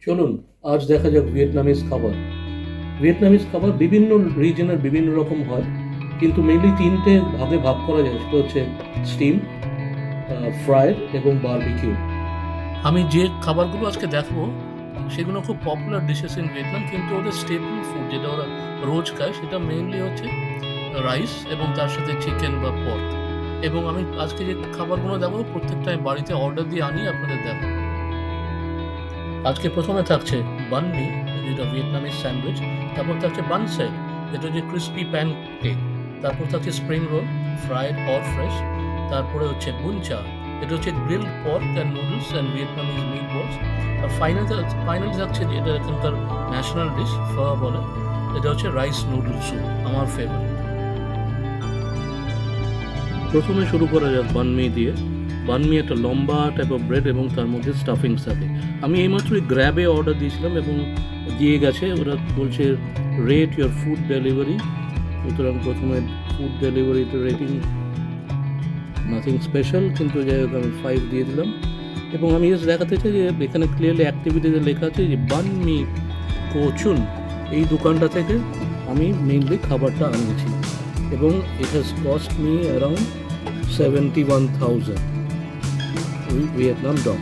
চলুন আজ দেখা যাক ভিয়েতনামিজ খাবার। ভিয়েতনামিজ খাবার বিভিন্ন রিজনের বিভিন্ন রকম হয়, কিন্তু মেইনলি তিনটে ভাগে ভাগ করা যায়। সেটা হচ্ছে স্টিম, ফ্রাইড এবং বারবিকিউ। আমি যে খাবারগুলো আজকে দেখাবো সেগুলো খুব পপুলার ডিশেস ইন ভিয়েতনাম, কিন্তু ওদের স্টেপল ফুড যেটা ওরা রোজ খায় সেটা মেইনলি হচ্ছে রাইস এবং তার সাথে চিকেন বা পর্ক। এবং আমি আজকে যে খাবারগুলো দেখাবো প্রত্যেকটা আমি বাড়িতে অর্ডার দিয়ে আনি আপনাদের দেখাবো। আজকে প্রথমে থাকছে বান মি, যেটা ভিয়েতনামিজ স্যান্ডউইচ। তারপর থাকছে বান সেট, যেটা হচ্ছে ক্রিস্পি প্যান কেক। তারপর থাকছে spring roll, fried or fresh. তারপরে হচ্ছে বুনচা, এটা হচ্ছে grilled pork and noodles and Vietnamese meatballs. আর ফাইনালি থাকছে যেটা এখানকার ন্যাশনাল ডিশ ফা বলে, এটা হচ্ছে রাইস নুডল স্যুপ, আমার ফেভারিট। প্রথমে শুরু করা যাক বানমি দিয়ে। বানমি একটা লম্বা টাইপ অফ ব্রেড এবং তার মধ্যে স্টাফিংস থাকে। আমি এইমাত্রই গ্র্যাবে অর্ডার দিয়েছিলাম এবং দিয়ে গেছে। ওরা বলছে রেট ইয়োর ফুড ডেলিভারি। সুতরাং প্রথমে ফুড ডেলিভারিতে রেটিং নাথিং স্পেশাল, কিন্তু যাই হোক আমি 5 দিয়ে দিলাম। এবং আমি জাস্ট দেখাতে চাই যে এখানে ক্লিয়ারলি অ্যাক্টিভিটিতে লেখা আছে যে বানমি কোচুন, এই দোকানটা থেকে আমি মেইনলি খাবারটা আনিয়েছি এবং it has cost me around 71,000 Vietnam Dong.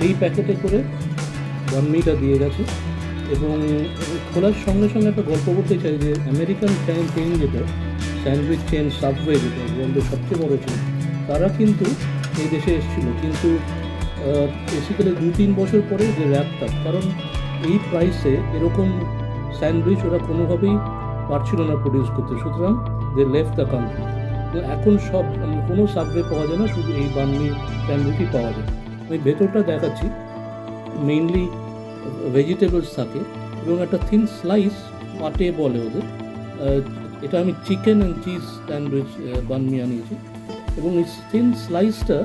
এই প্যাকেটে করে বানমিটা দিয়ে গেছে। এবং খোলার সঙ্গে সঙ্গে একটা গল্প বলতে চাই যে আমেরিকান চেন যেটা স্যান্ডউইচ চেন সাবওয়ে, যেটা ওয়ার্ল্ডের সবচেয়ে বড় চেন, তারা কিন্তু এই দেশে এসেছিল, কিন্তু বেসিক্যালি 2-3 বছর পরে যে র্যাপটা, কারণ এই প্রাইসে এরকম স্যান্ডউইচ ওরা কোনোভাবেই পারছিল না প্রডিউস করতে, সুতরাং দে লেফট দ্য কান্ট্রি। এখন সব কোনো সাবওয়ে পাওয়া যায় না, শুধু এই বানমি স্যান্ডউইচই পাওয়া যায়। আমি ভেতরটা দেখাচ্ছি, মেইনলি ভেজিটেবলস থাকে এবং একটা থিন স্লাইস পাটে বলে ওদের। এটা আমি chicken and cheese sandwich banh mi আনিয়েছি এবং এই থিন স্লাইসটা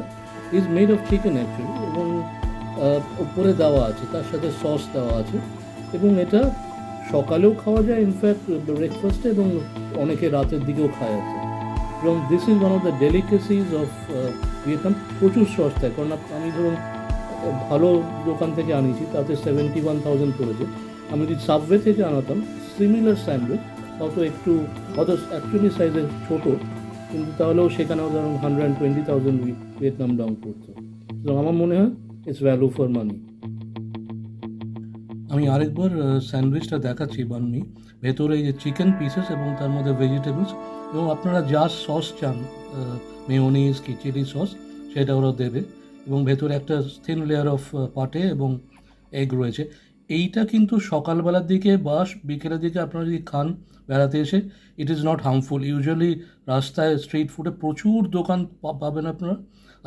is made of chicken actually, এবং উপরে দেওয়া আছে, তার সাথে সস দেওয়া আছে। এবং এটা সকালেও খাওয়া যায়, ইনফ্যাক্ট ব্রেকফাস্টে, এবং অনেকে রাতের দিকেও খায় আছে। এবং this is one of the delicacies of Vietnam. প্রচুর সস থাকে, কারণ আমি ধরুন ভালো দোকান থেকে আনিয়েছি, তাতে 71,000 পড়েছে। আমি যদি সাবওয়ে থেকে আনাতাম সিমিলার স্যান্ডউইচ, হয়তো অ্যাকচুয়ালি সাইজের ছোটো, কিন্তু তাহলেও সেখানেও ধরুন 120,000 ভিয়েতনাম ডং পড়তো। তো আমার মনে হয় ইটস ভ্যালু ফর মানি। আমি আরেকবার স্যান্ডউইচটা দেখাচ্ছি বানমি। ভেতরে এই যে চিকেন পিসেস এবং তার মধ্যে ভেজিটেবলস, এবং আপনারা যা সস চান, মেয়োনিজ কি চিলি সস, সেটা ওরা দেবে। এবং ভেতরে একটা থিন লেয়ার অফ পাটে এবং এগ রয়েছে। এইটা কিন্তু সকালবেলার দিকে বা বিকেলের দিকে আপনারা যদি খান বেড়াতে এসে, it is not harmful. Usually রাস্তায় স্ট্রিট ফুডে প্রচুর দোকান পাবেন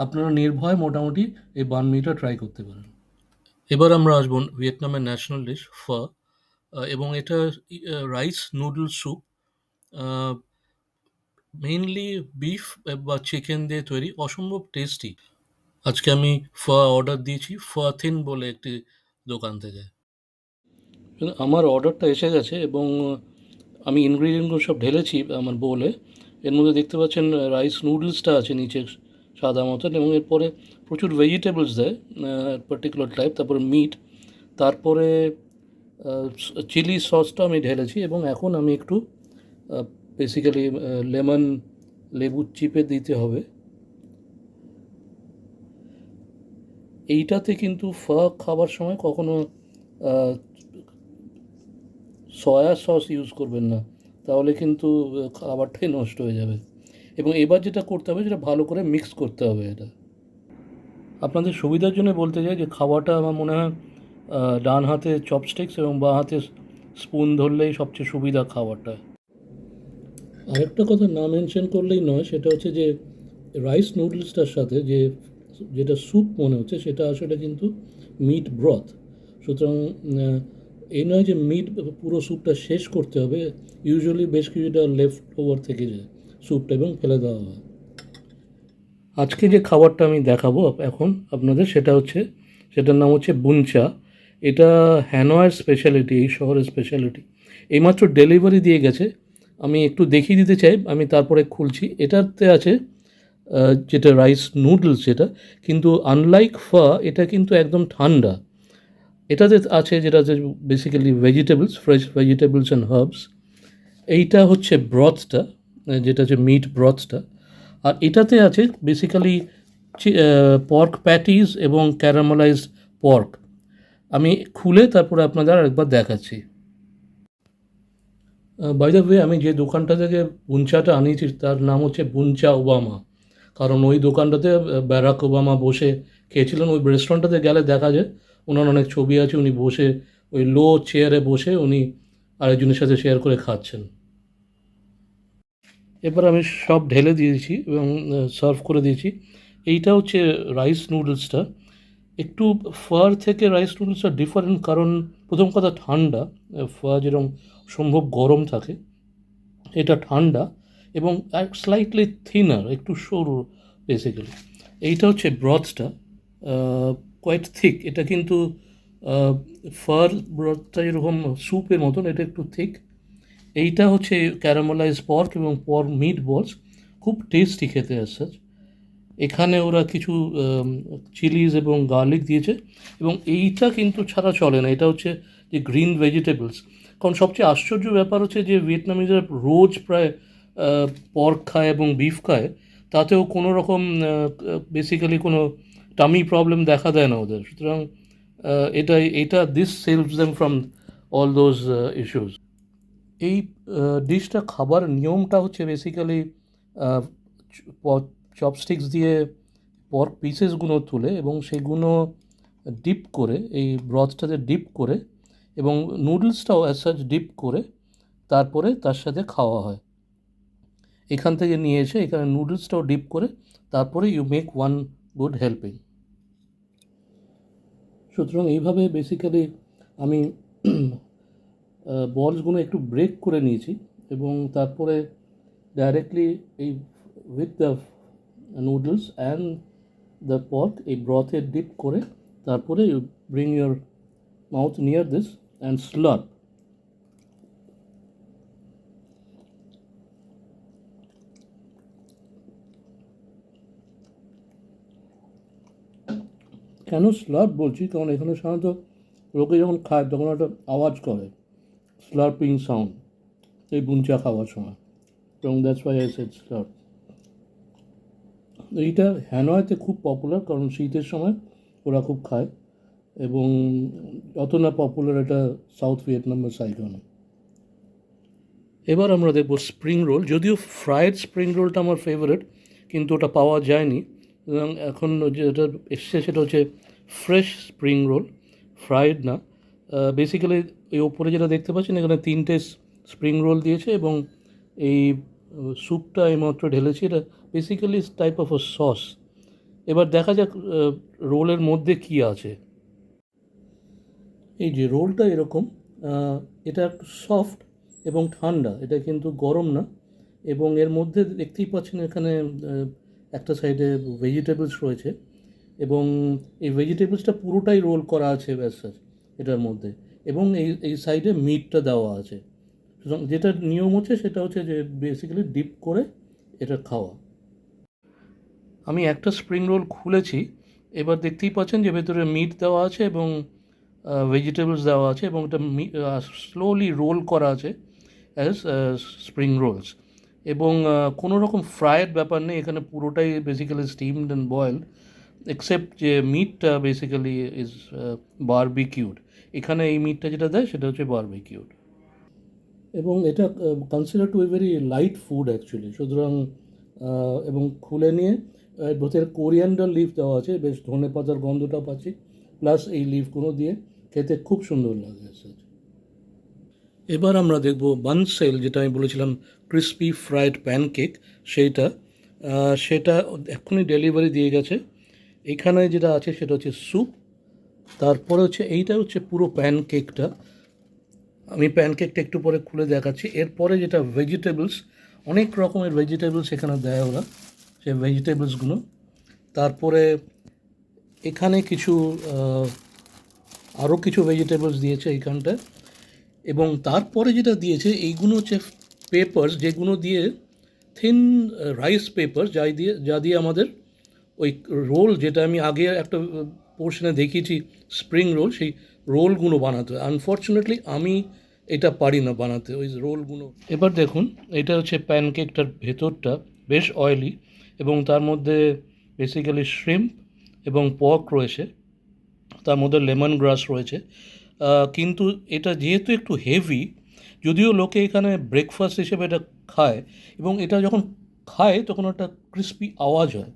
আপনারা নির্ভয় মোটামুটি এই বানমিটা ট্রাই করতে পারেন। এবার আমরা আসবো ভিয়েতনামের ন্যাশনাল ডিশ ফা, এবং এটা rice noodle soup, mainly beef বা চিকেন দিয়ে তৈরি, অসম্ভব টেস্টি। আজকে আমি ফা অর্ডার দিয়েছি ফা থিন বলে একটি দোকান থেকে। আমার অর্ডারটা এসে গেছে এবং আমি ইনগ্রিডিয়েন্টগুলো সব ঢেলেছি আমার বোলে। এর মধ্যে দেখতে পাচ্ছেন রাইস নুডলসটা আছে নিচে সাদা মতন, এবং এরপরে প্রচুর ভেজিটেবলস দেয় পার্টিকুলার টাইপ, তারপরে মিট, তারপরে চিলি সসটা আমি ঢেলেছি। এবং এখন আমি একটু বেসিক্যালি লেবু চিপে দিতে হবে। এইটাতে কিন্তু ফা খাবার সময় কখনো সয়া সস ইউজ করবেন না, তাহলে কিন্তু খাবারটাই নষ্ট হয়ে যাবে। এবং এবার যেটা করতে হবে, সেটা ভালো করে মিক্স করতে হবে। এটা আপনাদের সুবিধার জন্য বলতে চাই যে খাওয়াটা আমার মনে হয় ডান হাতে চপস্টিক্স এবং বাঁ হাতে স্পুন ধরলেই সবচেয়ে সুবিধা খাওয়াটা। আরেকটা কথা না মেনশন করলেই নয়, সেটা হচ্ছে যে রাইস নুডলসটার সাথে যেটা স্যুপ মনে হচ্ছে, সেটা আসলে কিন্তু মিট ব্রথ। সুতরাং এই নয় যে মিট পুরো স্যুপটা শেষ করতে হবে, ইউজুয়ালি বেশ কিছুটা লেফট ওভার থেকে যায় স্যুপটা এবং ফেলে দেওয়া হয়। আজকে যে খাবারটা আমি দেখাবো এখন আপনাদের, সেটার নাম হচ্ছে বুনচা। এটা হ্যানয়ের স্পেশালিটি, এই শহরের স্পেশালিটি। এইমাত্র ডেলিভারি দিয়ে গেছে। আমি একটু দেখিয়ে দিতে চাই, আমি তারপরে খুলছি। এটাতে আছে যেটা রাইস নুডলস যেটা, কিন্তু আনলাইক ফা এটা কিন্তু একদম ঠান্ডা। এটাতে আছে যেটা যে basically vegetables, fresh vegetables and herbs. এইটা হচ্ছে ব্রথটা, যেটা হচ্ছে মিট ব্রথটা। আর এটাতে আছে বেসিক্যালি পর্ক প্যাটিস এবং ক্যারামেলাইজড পর্ক। আমি খুলে তারপরে আপনাদের আরেকবার দেখাচ্ছি। বাই দ্য ওয়ে, আমি যে দোকানটা থেকে বুঞ্চাটা আনিয়েছি তার নাম হচ্ছে বুঞ্চা ওবামা, কারণ ওই দোকানটাতে ব্যারাক ওবামা বসে খেয়েছিলেন। ওই রেস্টুরেন্টটাতে গেলে দেখা যায় ওনার অনেক ছবি আছে, উনি বসে ওই লো চেয়ারে বসে উনি আরেকজনের সাথে শেয়ার করে খাচ্ছেন। এবার আমি সব ঢেলে দিয়েছি এবং সার্ভ করে দিয়েছি। এইটা হচ্ছে রাইস নুডলসটা। একটু ফার থেকে রাইস নুডলসটা ডিফারেন্ট, কারণ প্রথম কথা ঠান্ডা। ফা যেরকম সম্ভব গরম থাকে, এটা ঠান্ডা এবং স্লাইটলি থিনার, একটু সরু বেসিক্যালি। এইটা হচ্ছে ব্রথটা কোয়াইট থিক। এটা কিন্তু ফার ব্রথটা যেরকম স্যুপের মতন, এটা একটু থিক। এইটা হচ্ছে ক্যারামেলাইজ পর্ক এবং পর্ক মিট বলস, খুব টেস্টি খেতে আসছে। এখানে ওরা কিছু চিলিজ এবং গার্লিক দিয়েছে, এবং এইটা কিন্তু ছাড়া চলে না। এটা হচ্ছে যে গ্রিন ভেজিটেবলস, কারণ সবচেয়ে আশ্চর্য ব্যাপার হচ্ছে যে ভিয়েতনামিজরা রোজ প্রায় পর্ক খায় এবং বিফ খায়, তাতেও কোনো রকম বেসিক্যালি কোনো টামি প্রবলেম দেখা দেয় না ওদের। সুতরাং এটা this saves them from all those issues. এই ডিশটা খাবার নিয়মটা হচ্ছে বেসিক্যালি চপস্টিক্স দিয়ে পর্ক পিসেসগুলো তুলে এবং সেগুলো ডিপ করে, এই ব্রথটাতে ডিপ করে, এবং নুডলসটাও অ্যাজ সাচ ডিপ করে তারপরে তার সাথে খাওয়া হয়। এখান থেকে নিয়ে এসে এখানে নুডলসটাও ডিপ করে তারপরে you make one good helping. সুতরাং এইভাবে বেসিক্যালি আমি বলসগুলো একটু ব্রেক করে নিয়েছি এবং তারপরে ডাইরেক্টলি এই with the noodles and the pot এই ব্রথে ডিপ করে তারপরে you bring your mouth near this and slurp. কেন স্লার্প বলছি, কারণ এখানে সাধারণত লোকে যখন খায় তখন একটা আওয়াজ করে, স্লার্পিং সাউন্ড, এই বুঞ্চা খাওয়ার সময়, এবং that's why I said Slurrp. এইটা হ্যানয়তে খুব পপুলার, কারণ শীতের সময় ওরা খুব খায়, এবং অত না পপুলার এটা সাউথ ভিয়েতনাম বা সাইগনে। এবার আমরা দেখব স্প্রিং রোল। যদিও ফ্রায়েড স্প্রিং রোলটা আমার ফেভারিট, কিন্তু ওটা পাওয়া যায়নি। এবং এখন যেটা এসছে সেটা হচ্ছে ফ্রেশ স্প্রিং রোল, ফ্রায়েড না। বেসিক্যালি এই ওপরে যেটা দেখতে পাচ্ছেন এখানে 3টে স্প্রিং রোল দিয়েছে, এবং এই স্যুপটা এইমাত্র ঢেলেছি। এটা basically type of a sauce. এবার দেখা যাক রোলের মধ্যে কী আছে। এই যে রোলটা এরকম, এটা একটু সফট এবং ঠান্ডা, এটা কিন্তু গরম না। এবং এর মধ্যে দেখতেই পাচ্ছেন এখানে একটা সাইডে ভেজিটেবলস রয়েছে, এবং এই ভেজিটেবলসটা পুরোটাই রোল করা আছে ব্যাস এটার মধ্যে, এবং এই সাইডে মিটটা দেওয়া আছে। সুতরাং যেটা নিয়ম হচ্ছে সেটা হচ্ছে যে বেসিক্যালি ডিপ করে এটা খাওয়া। আমি একটা স্প্রিং রোল খুলেছি, এবার দেখতেই পাচ্ছেন যে ভেতরে মিট দেওয়া আছে এবং ভেজিটেবলস দেওয়া আছে, এবং এটা স্লোলি রোল করা আছে অ্যাজ স্প্রিং রোলস, এবং কোনো রকম ফ্রায়েড ব্যাপার নেই এখানে, পুরোটাই basically steamed and boiled, except যে মিটটা বেসিক্যালি ইজ বারবিকিউড। এখানে এই মিটটা যেটা দেয় সেটা হচ্ছে বারবিকিউড, এবং এটা consider to a very light food actually. সুতরাং এবং খুলে নিয়ে ভেতরে কোরিয়ান্ডার লিফ দেওয়া আছে, বেশ ধনে পাতার গন্ধটা পাচ্ছি, প্লাস এই লিফগুলো দিয়ে খেতে খুব সুন্দর লাগে। এবার আমরা দেখব বানসেল, যেটা আমি বলেছিলাম ক্রিস্পি ফ্রাইড প্যানকেক, সেটা এক্ষুনি ডেলিভারি দিয়ে গেছে। এখানে যেটা আছে সেটা হচ্ছে স্যুপ, তারপরে হচ্ছে এইটা হচ্ছে পুরো প্যানকেকটা। আমি প্যানকেকটা একটু পরে খুলে দেখাচ্ছি। এরপরে যেটা ভেজিটেবলস, অনেক রকমের ভেজিটেবলস এখানে দেয় ওরা, সেই ভেজিটেবলসগুলো। তারপরে এখানে কিছু আরও কিছু ভেজিটেবলস দিয়েছে এইখানটায়, এবং তারপরে যেটা দিয়েছে এইগুলো হচ্ছে পেপার্স, যেগুলো দিয়ে থিন রাইস পেপার যা দিয়ে আমাদের ওই রোল, যেটা আমি আগে একটা পোর্শনে দেখিয়েছি স্প্রিং রোল, সেই রোলগুলো বানাতে হয়। আনফর্চুনেটলি আমি এটা পারি না বানাতে ওই রোলগুলো। এবার দেখুন, এটা হচ্ছে প্যানকেকটার ভেতরটা বেশ অয়েলি, এবং তার মধ্যে বেসিক্যালি শ্রিম্প এবং পর্ক রয়েছে, তার মধ্যে লেমন গ্রাস রয়েছে। কিন্তু এটা যেহেতু একটু হেভি, যদিও লোকে এখানে ব্রেকফাস্ট হিসেবে এটা খায়, এবং এটা যখন খায় তখন একটা ক্রিস্পি আওয়াজ হয়,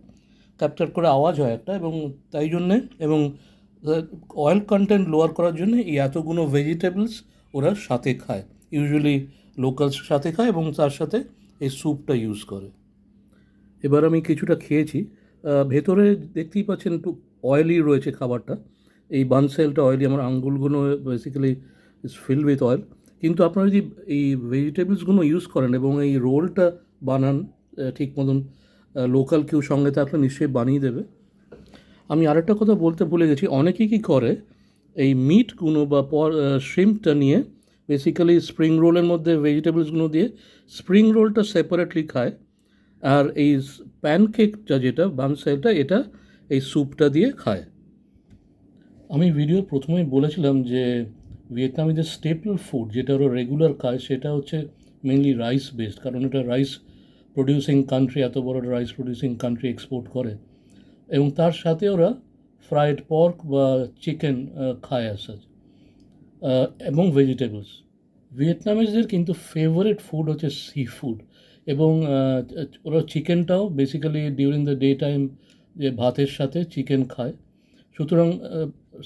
ক্যাপচার করে আওয়াজ হয় একটা, এবং তাই জন্যে, এবং অয়েল কন্টেন্ট লোয়ার করার জন্য এই এতগুলো ভেজিটেবলস ওরা সাথে খায়, ইউজুয়ালি লোকালস সাথে খায়, এবং তার সাথে এই স্যুপটা ইউজ করে। এবার আমি কিছুটা খেয়েছি, ভেতরে দেখতেই পাচ্ছেন একটু অয়েলি রয়েছে খাবারটা, এই বানসেলটা অয়েলি, আমার আঙ্গুলগুলো basically is filled with oil. কিন্তু আপনারা যদি এই ভেজিটেবলসগুলো ইউজ করেন এবং এই রোলটা বানান ঠিক মতন, লোকাল কেউ সঙ্গে থাকলে নিশ্চয়ই বানিয়ে দেবে। আমি আরেকটা কথা বলতে ভুলে গেছি, অনেকেই কী করে, এই মিটগুলো বা শ্রিম্পটা নিয়ে বেসিক্যালি স্প্রিং রোলের মধ্যে ভেজিটেবলসগুলো দিয়ে স্প্রিং রোলটা সেপারেটলি খায়, আর এই প্যানকেকটা যেটা বানসেলটা, এটা এই স্যুপটা দিয়ে খায়। আমি ভিডিওর প্রথমেই বলেছিলাম যে ভিয়েতনামিদের স্টেপল ফুড যেটা ওরা রেগুলার খায় সেটা হচ্ছে মেনলি রাইস বেসড, কারণ এটা রাইস প্রডিউসিং কান্ট্রি, এত বড় রাইস প্রডিউসিং কান্ট্রি এক্সপোর্ট করে, এবং তার সাথে ওরা ফ্রাইড পর্ক বা চিকেন খায় আসা, এবং ভেজিটেবলস। ভিয়েতনামিজদের কিন্তু ফেভারিট ফুড হচ্ছে সি ফুড, এবং ওরা চিকেনটাও basically during the day time যে ভাতের সাথে চিকেন খায়। সুতরাং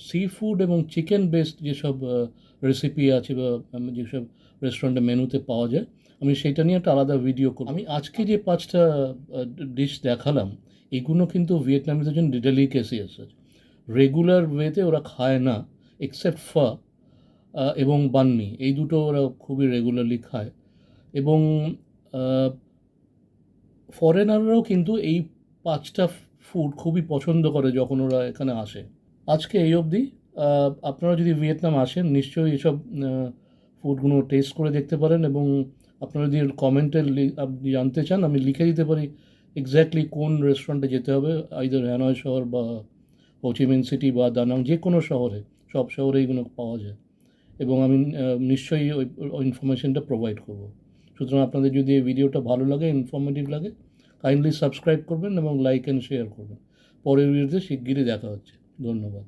সি ফুড এবং চিকেন বেসড যেসব রেসিপি আছে বা যেসব রেস্টুরেন্টে মেনুতে পাওয়া যায়, আমি সেটা নিয়ে একটা আলাদা ভিডিও করব। আমি আজকে যে 5টা ডিশ দেখালাম, এগুলো কিন্তু ভিয়েতনামিজদের জন্য ডেলিকেসি আছে, রেগুলার ওয়েতে ওরা খায় না, এক্সেপ্ট ফা এবং বানমি, এই দুটো ওরা খুবই রেগুলারলি খায়। এবং ফরেনাররাও কিন্তু এই 5টা ফুড খুবই পছন্দ করে যখন ওরা এখানে আসে। আজকে এই অবধি। আপনারা যদি ভিয়েতনাম আসেন নিশ্চয়ই এসব ফুডগুলো টেস্ট করে দেখতে পারেন, এবং আপনারা যদি কমেন্টে আপনি জানতে চান আমি লিখে দিতে পারি এক্স্যাক্টলি কোন রেস্টুরেন্টে যেতে হবে, আইদার হ্যানয় শহর বা হোচিমিন সিটি বা দানাং, যে কোনো শহরে, সব শহরে এইগুলো পাওয়া যায়, এবং আমি নিশ্চয়ই ওই ইনফরমেশনটা প্রোভাইড করব। সুতরাং আপনাদের যদি এই ভিডিওটা ভালো লাগে, ইনফরমেটিভ লাগে, কাইন্ডলি সাবস্ক্রাইব করবেন এবং লাইক অ্যান্ড শেয়ার করবেন। পরের ভিডিওতে শিগগিরই দেখা হচ্ছে। ধন্যবাদ।